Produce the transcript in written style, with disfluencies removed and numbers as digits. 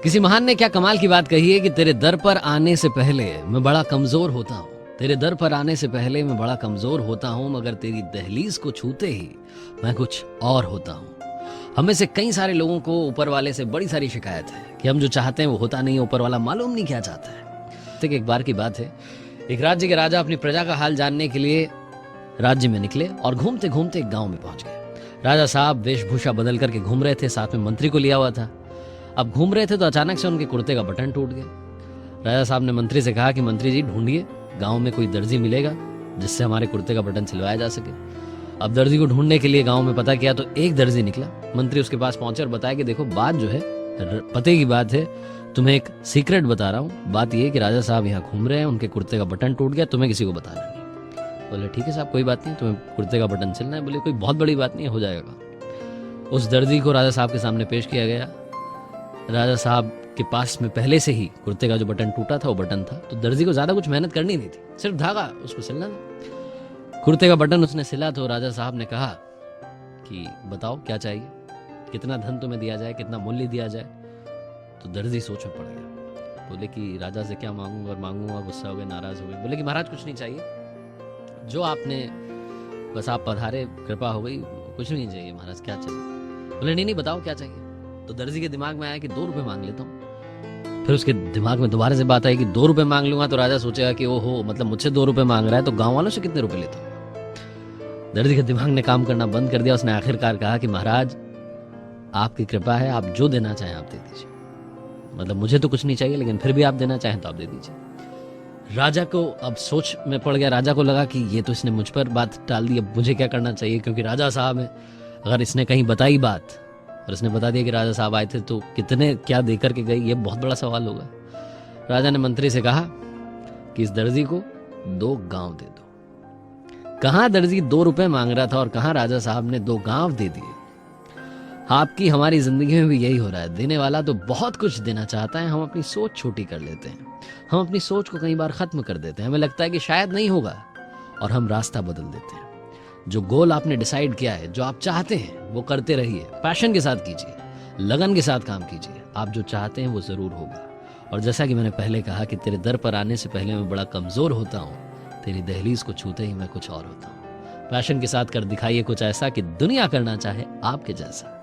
किसी महान ने क्या कमाल की बात कही है कि तेरे दर पर आने से पहले मैं बड़ा कमजोर होता हूँ। तेरे दर पर आने से पहले मैं बड़ा कमजोर होता हूँ, मगर तेरी दहलीज को छूते ही मैं कुछ और होता हूँ। हम में से कई सारे लोगों को ऊपर वाले से बड़ी सारी शिकायत है कि हम जो चाहते हैं वो होता नहीं है, ऊपर वाला मालूम नहीं क्या चाहता है। एक बार की बात है, एक राज्य के राजा अपनी प्रजा का हाल जानने के लिए राज्य में निकले और घूमते घूमते एक गांव में पहुंच गए। राजा साहब वेशभूषा बदल करके घूम रहे थे, साथ में मंत्री को लिया हुआ था। अब घूम रहे थे तो अचानक से उनके कुर्ते का बटन टूट गया। राजा साहब ने मंत्री से कहा कि मंत्री जी ढूंढिए, गांव में कोई दर्जी मिलेगा जिससे हमारे कुर्ते का बटन सिलवाया जा सके। अब दर्जी को ढूंढने के लिए गांव में पता किया तो एक दर्जी निकला। मंत्री उसके पास पहुंचे और बताया कि देखो बात जो है पते की बात है, तुम्हें एक सीक्रेट बता रहा हूँ। बात यह है कि राजा साहब यहाँ घूम रहे हैं, उनके कुर्ते का बटन टूट गया, तुम्हें किसी को बताना नहीं। बोले ठीक है साहब, कोई बात नहीं, तुम्हें कुर्ते का बटन सिलना है। बोले कोई बहुत बड़ी बात नहीं है, हो जाएगा। उस दर्जी को राजा साहब के सामने पेश किया गया। राजा साहब के पास में पहले से ही कुर्ते का जो बटन टूटा था वो बटन था, तो दर्जी को ज्यादा कुछ मेहनत करनी नहीं थी, सिर्फ धागा उसको सिलना था। कुर्ते का बटन उसने सिला तो राजा साहब ने कहा कि बताओ क्या चाहिए, कितना धन तुम्हें दिया जाए, कितना मूल्य दिया जाए। तो दर्जी सोच में पड़ गया। बोले कि राजा से क्या मांगूंगा, और मांगूंगा गुस्सा हो गए, नाराज हो गए। बोले कि महाराज कुछ नहीं चाहिए, जो आपने बस आप पधारे, कृपा हो गई, कुछ नहीं चाहिए महाराज, क्या चाहिए। बोले नहीं बताओ क्या चाहिए। तो दर्जी के दिमाग में आया कि 2 रुपए मांग लेता हूँ। फिर उसके दिमाग में दोबारा से बात आई कि 2 रुपए मांग लूंगा तो राजा सोचेगा कि ओहो, मतलब मुझसे 2 रुपए मांग रहा है तो गांव वालों से कितने रुपए लेता हूँ। दर्जी के दिमाग ने काम करना बंद कर दिया। उसने आखिरकार कहा कि महाराज आपकी कृपा है, आप जो देना चाहें आप दे दीजिए, मतलब मुझे तो कुछ नहीं चाहिए, लेकिन फिर भी आप देना चाहें तो आप दे दीजिए। राजा को अब सोच में पड़ गया। राजा को लगा कि ये तो इसने मुझ पर बात टाल दी, अब मुझे क्या करना चाहिए, क्योंकि राजा साहब है। अगर इसने कहीं बताई बात और इसने बता दिया कि राजा साहब आए थे तो कितने क्या देकर के गए, ये बहुत बड़ा सवाल होगा। राजा ने मंत्री से कहा कि इस दर्जी को 2 गांव दे दो। कहां दर्जी 2 रुपए मांग रहा था और कहां राजा साहब ने 2 गांव दे दिए। आपकी हमारी जिंदगी में भी यही हो रहा है, देने वाला तो बहुत कुछ देना चाहता है, हम अपनी सोच छोटी कर लेते हैं, हम अपनी सोच को कई बार खत्म कर देते हैं, हमें लगता है कि शायद नहीं होगा और हम रास्ता बदल देते हैं। जो गोल आपने डिसाइड किया है, जो आप चाहते हैं वो करते रहिए, पैशन के साथ कीजिए, लगन के साथ काम कीजिए, आप जो चाहते हैं वो जरूर होगा। और जैसा कि मैंने पहले कहा कि तेरे दर पर आने से पहले मैं बड़ा कमजोर होता हूँ, तेरी दहलीज को छूते ही मैं कुछ और होता हूँ। पैशन के साथ कर दिखाइए कुछ ऐसा कि दुनिया करना चाहे आपके जैसा।